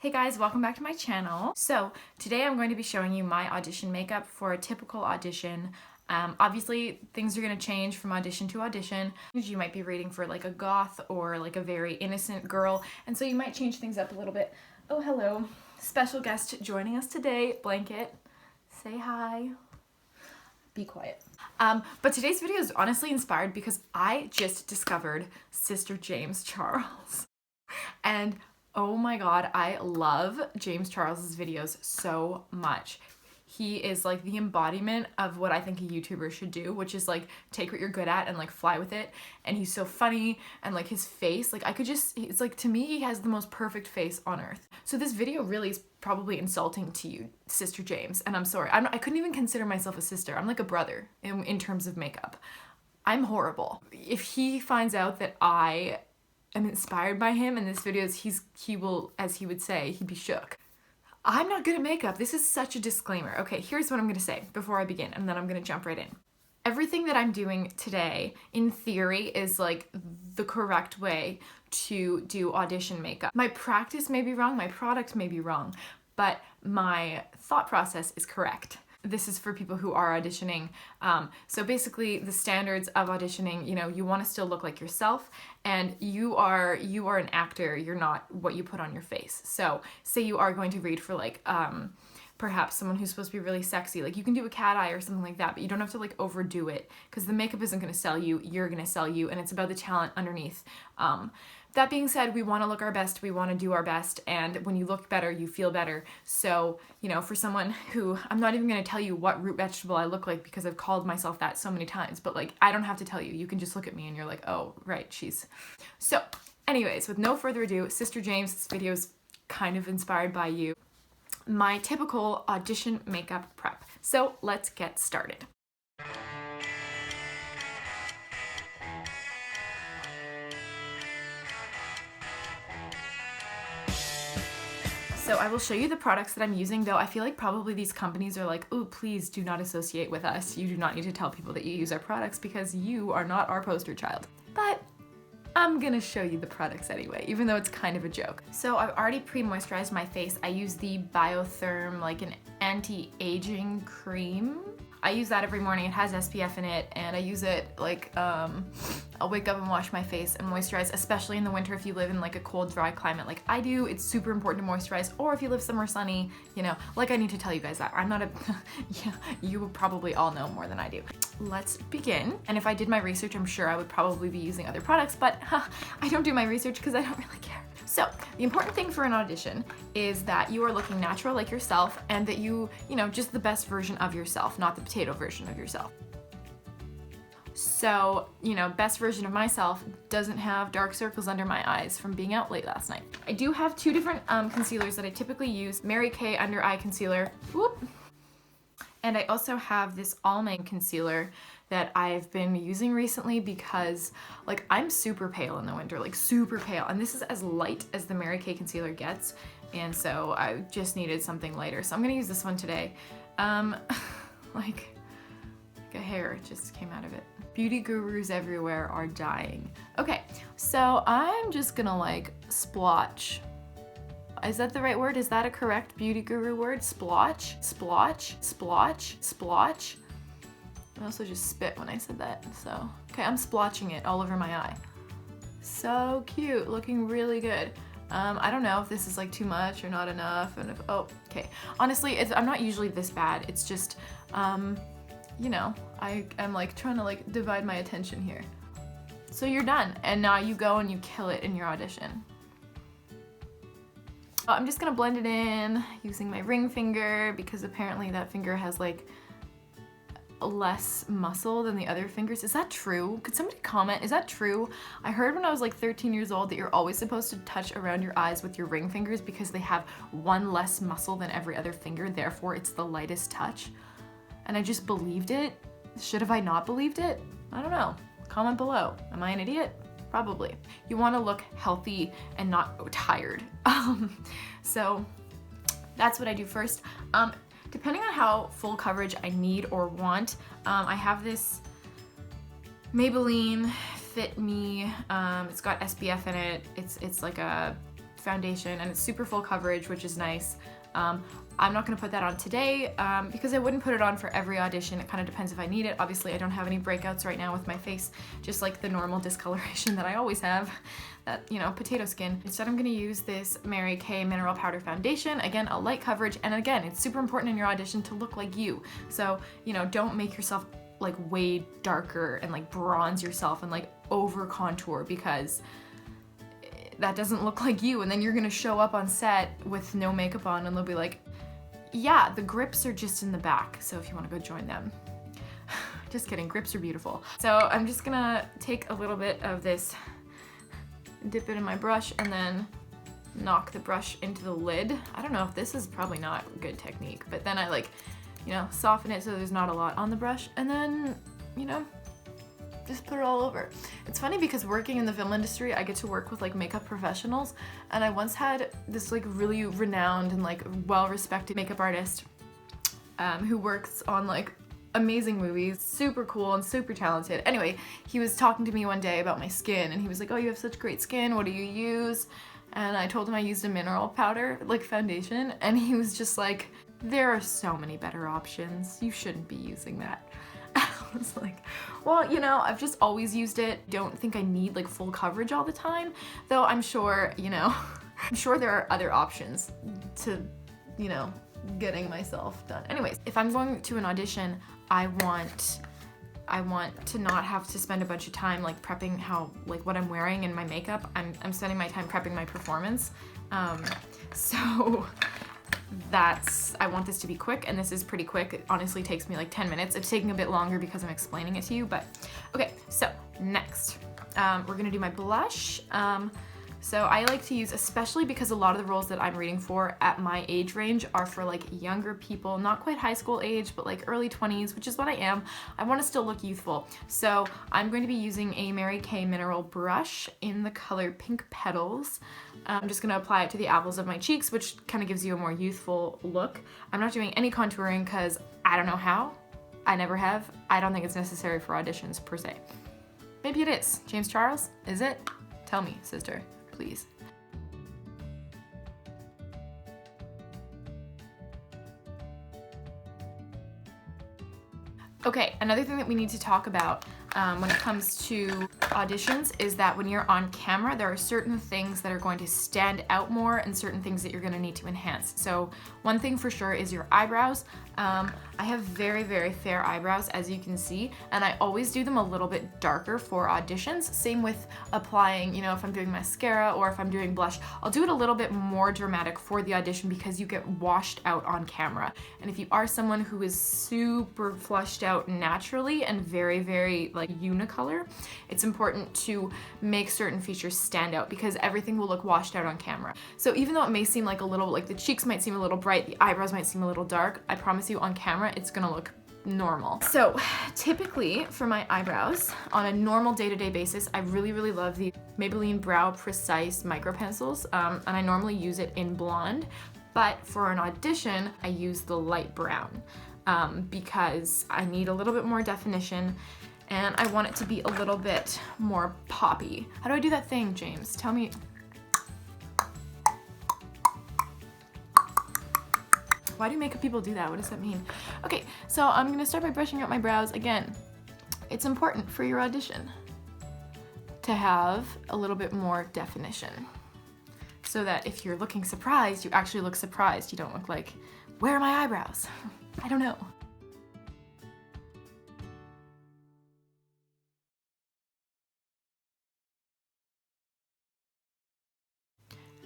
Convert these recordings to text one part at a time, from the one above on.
Hey guys, welcome back to my channel. So today I'm going to be showing you my audition makeup for a typical audition. Obviously things are going to change from audition to audition. You might be reading for like a goth or like a very innocent girl, and so you might change things up a little bit. Oh, hello. Special guest joining us today, Blanket. Say hi. Be quiet. But today's video is honestly inspired because I just discovered Sister James Charles. And oh my god, I love James Charles's videos so much. He is like the embodiment of what I think a YouTuber should do, which is like take what you're good at and like fly with it. And he's so funny, and like his face, like it's like, to me, he has the most perfect face on earth. So this video really is probably insulting to you, Sister James, and I'm sorry. I couldn't even consider myself a sister. I'm like a brother in terms of makeup. I'm horrible. If he finds out that I am inspired by him in this video, he will, as he would say, he'd be shook. I'm not good at makeup. This is such a disclaimer. Okay, here's what I'm gonna say before I begin, and then I'm gonna jump right in. Everything that I'm doing today, in theory, is like the correct way to do audition makeup. My practice may be wrong, my product may be wrong, but my thought process is correct. This is for people who are auditioning. So basically the standards of auditioning, you know, you want to still look like yourself, and you are an actor, you're not what you put on your face. So say you are going to read for like, perhaps someone who's supposed to be really sexy, like you can do a cat eye or something like that, but you don't have to like overdo it, because the makeup isn't going to sell you, you're going to sell you, and it's about the talent underneath. That being said, we want to look our best, we want to do our best, and when you look better, you feel better. So, you know, for someone who, I'm not even going to tell you what root vegetable I look like because I've called myself that so many times, but like, I don't have to tell you, you can just look at me and you're like, oh, right, she's... So, anyways, with no further ado, Sister James, this video is kind of inspired by you. My typical audition makeup prep. So, let's get started. So I will show you the products that I'm using, though I feel like probably these companies are like, oh, please do not associate with us. You do not need to tell people that you use our products because you are not our poster child. But I'm gonna show you the products anyway, even though it's kind of a joke. So I've already pre-moisturized my face. I use the Biotherm, like an anti-aging cream. I use that every morning. It has SPF in it, and I use it like, I'll wake up and wash my face and moisturize, especially in the winter if you live in like a cold, dry climate like I do. It's super important to moisturize, or if you live somewhere sunny, you know, like I need to tell you guys that. I'm not a, yeah, you would probably all know more than I do. Let's begin. And if I did my research, I'm sure I would probably be using other products, but I don't do my research because I don't really care. So the important thing for an audition is that you are looking natural like yourself, and that you know, just the best version of yourself, not the potato version of yourself. So, you know, best version of myself doesn't have dark circles under my eyes from being out late last night. I do have two different concealers that I typically use. Mary Kay Under Eye Concealer. Whoop. And I also have this Almond concealer that I've been using recently because like I'm super pale in the winter, like super pale. And this is as light as the Mary Kay concealer gets. And so I just needed something lighter. So I'm gonna use this one today. Like a hair just came out of it. Beauty gurus everywhere are dying. Okay, so I'm just gonna like splotch. Is that the right word? Is that a correct beauty guru word? Splotch, splotch, splotch, splotch. I also just spit when I said that, so. Okay, I'm splotching it all over my eye. So cute, looking really good. I don't know if this is like too much or not enough, and if, oh, okay. Honestly, I'm not usually this bad. It's just, you know, I'm like trying to like divide my attention here. So you're done, and now you go and you kill it in your audition. I'm just gonna blend it in using my ring finger, because apparently that finger has like less muscle than the other fingers. Is that true? Could somebody comment? Is that true? I heard when I was like 13 years old that you're always supposed to touch around your eyes with your ring fingers because they have one less muscle than every other finger, therefore it's the lightest touch. And I just believed it. Should have I not believed it? I don't know. Comment below. Am I an idiot? Probably. You want to look healthy and not tired. So that's what I do first. Depending on how full coverage I need or want, I have this Maybelline Fit Me. It's got SPF in it. It's like a foundation, and it's super full coverage, which is nice. I'm not gonna put that on today because I wouldn't put it on for every audition. It kind of depends if I need it. Obviously, I don't have any breakouts right now with my face, just like the normal discoloration that I always have, that, you know, potato skin. Instead, I'm gonna use this Mary Kay Mineral Powder Foundation. Again, a light coverage, and again, it's super important in your audition to look like you. So, you know, don't make yourself like way darker and like bronze yourself and like over contour, because that doesn't look like you, and then you're gonna show up on set with no makeup on and they'll be like, yeah, the grips are just in the back, so if you want to go join them. Just kidding, grips are beautiful. So I'm just gonna take a little bit of this, dip it in my brush, and then knock the brush into the lid. I don't know if this is probably not a good technique, but then I like, you know, soften it so there's not a lot on the brush, and then, you know, just put it all over. It's funny because working in the film industry, I get to work with like makeup professionals, and I once had this like really renowned and like well-respected makeup artist who works on like amazing movies, super cool and super talented. Anyway, he was talking to me one day about my skin, and he was like, oh, you have such great skin, what do you use? And I told him I used a mineral powder, like foundation, and he was just like, there are so many better options, you shouldn't be using that. I was like, well, you know, I've just always used it. Don't think I need like full coverage all the time, though I'm sure, you know, I'm sure there are other options to, you know, getting myself done. Anyways, if I'm going to an audition, I want to not have to spend a bunch of time like prepping what I'm wearing and my makeup. I'm spending my time prepping my performance. So I want this to be quick, and this is pretty quick. It honestly takes me like 10 minutes. It's taking a bit longer because I'm explaining it to you, but okay, so next, we're gonna do my blush. So I like to use, especially because a lot of the roles that I'm reading for at my age range are for like younger people, not quite high school age, but like early 20s, which is what I am. I want to still look youthful. So I'm going to be using a Mary Kay mineral brush in the color Pink Petals. I'm just going to apply it to the apples of my cheeks, which kind of gives you a more youthful look. I'm not doing any contouring because I don't know how. I never have. I don't think it's necessary for auditions per se. Maybe it is. James Charles, is it? Tell me, sister. Please. Okay, another thing that we need to talk about when it comes to auditions is that when you're on camera, there are certain things that are going to stand out more and certain things that you're going to need to enhance. So one thing for sure is your eyebrows. I have very, very fair eyebrows, as you can see, and I always do them a little bit darker for auditions. Same with applying, you know, if I'm doing mascara or if I'm doing blush, I'll do it a little bit more dramatic for the audition because you get washed out on camera. And if you are someone who is super flushed out naturally and very, very like unicolor, it's important to make certain features stand out because everything will look washed out on camera. So even though it may seem like a little, like the cheeks might seem a little bright, the eyebrows might seem a little dark, I promise you on camera, it's gonna look normal. So typically for my eyebrows, on a normal day-to-day basis, I really, really love the Maybelline Brow Precise Micro Pencils, and I normally use it in blonde, but for an audition, I use the light brown because I need a little bit more definition and I want it to be a little bit more poppy. How do I do that thing, James? Tell me. Why do makeup people do that? What does that mean? Okay, so I'm gonna start by brushing out my brows. Again, it's important for your audition to have a little bit more definition so that if you're looking surprised, you actually look surprised. You don't look like, where are my eyebrows? I don't know.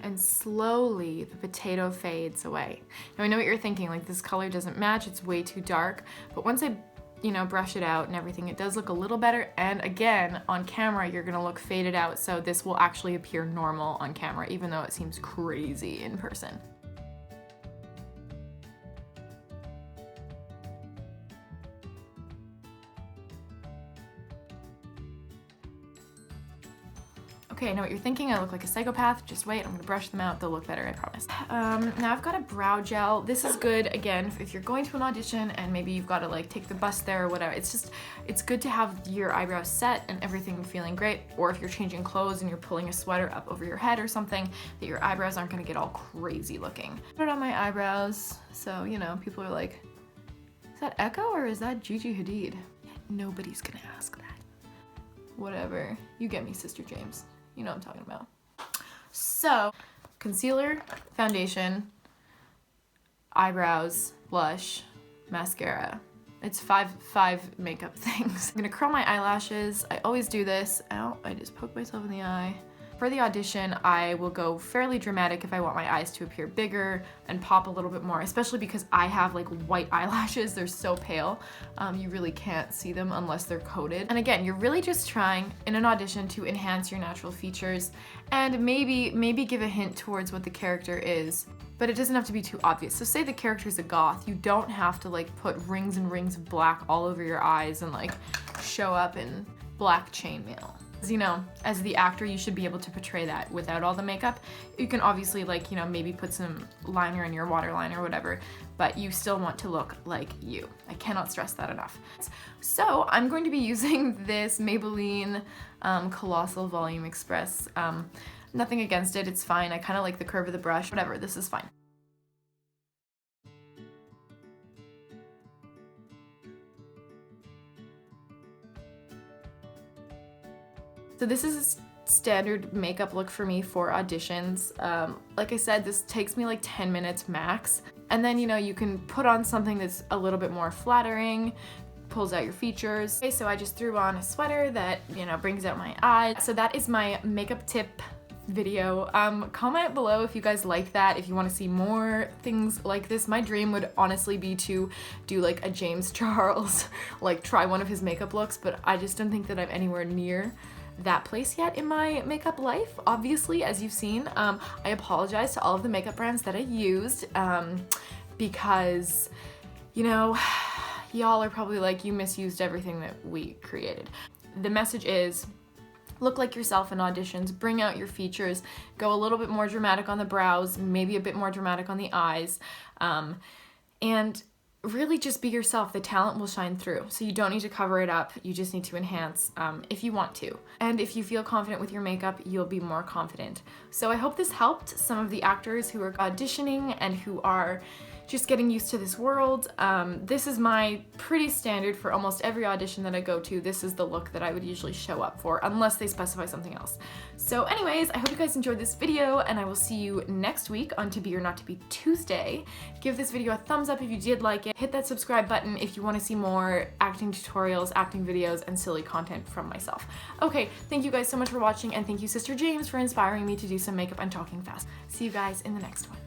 And slowly the potato fades away. Now I know what you're thinking, like this color doesn't match, it's way too dark, but once I, you know, brush it out and everything, it does look a little better, and again, on camera, you're gonna look faded out, so this will actually appear normal on camera, even though it seems crazy in person. Okay, I know what you're thinking. I look like a psychopath. Just wait, I'm gonna brush them out. They'll look better, I promise. Now I've got a brow gel. This is good, again, if you're going to an audition and maybe you've got to like take the bus there or whatever. It's good to have your eyebrows set and everything feeling great. Or if you're changing clothes and you're pulling a sweater up over your head or something, that your eyebrows aren't gonna get all crazy looking. Put it on my eyebrows, so you know, people are like, is that Echo or is that Gigi Hadid? Nobody's gonna ask that. Whatever, you get me, Sister James. You know what I'm talking about. So, concealer, foundation, eyebrows, blush, mascara. It's five makeup things. I'm gonna curl my eyelashes. I always do this. Ow, I just poked myself in the eye. For the audition, I will go fairly dramatic if I want my eyes to appear bigger and pop a little bit more, especially because I have like white eyelashes. They're so pale. You really can't see them unless they're coated. And again, you're really just trying in an audition to enhance your natural features and maybe give a hint towards what the character is, but it doesn't have to be too obvious. So say the character's a goth, you don't have to like put rings and rings of black all over your eyes and like show up in black chainmail. You know, as the actor, you should be able to portray that without all the makeup. You can obviously like, you know, maybe put some liner in your waterline or whatever, but you still want to look like you. I cannot stress that enough. So I'm going to be using this Maybelline Colossal Volume Express. Nothing against it, it's fine. I kind of like the curve of the brush, whatever, this is fine. So this is a standard makeup look for me for auditions. Like I said, this takes me like 10 minutes max. And then, you know, you can put on something that's a little bit more flattering, pulls out your features. Okay, so I just threw on a sweater that, you know, brings out my eyes. So that is my makeup tip video. Comment below if you guys like that, if you want to see more things like this. My dream would honestly be to do like a James Charles, like try one of his makeup looks, but I just don't think that I'm anywhere near that place yet in my makeup life. Obviously, as you've seen, I apologize to all of the makeup brands that I used because, you know, y'all are probably like, you misused everything that we created. The message is, look like yourself in auditions, bring out your features, go a little bit more dramatic on the brows, maybe a bit more dramatic on the eyes, and really just be yourself. The talent will shine through. So you don't need to cover it up. You just need to enhance if you want to. And if you feel confident with your makeup, you'll be more confident. So I hope this helped some of the actors who are auditioning and who are just getting used to this world. This is my pretty standard for almost every audition that I go to. This is the look that I would usually show up for unless they specify something else. So anyways, I hope you guys enjoyed this video and I will see you next week on To Be or Not To Be Tuesday. Give this video a thumbs up if you did like it. Hit that subscribe button if you want to see more acting tutorials, acting videos, and silly content from myself. Okay, thank you guys so much for watching and thank you Sister James for inspiring me to do some makeup and talking fast. See you guys in the next one.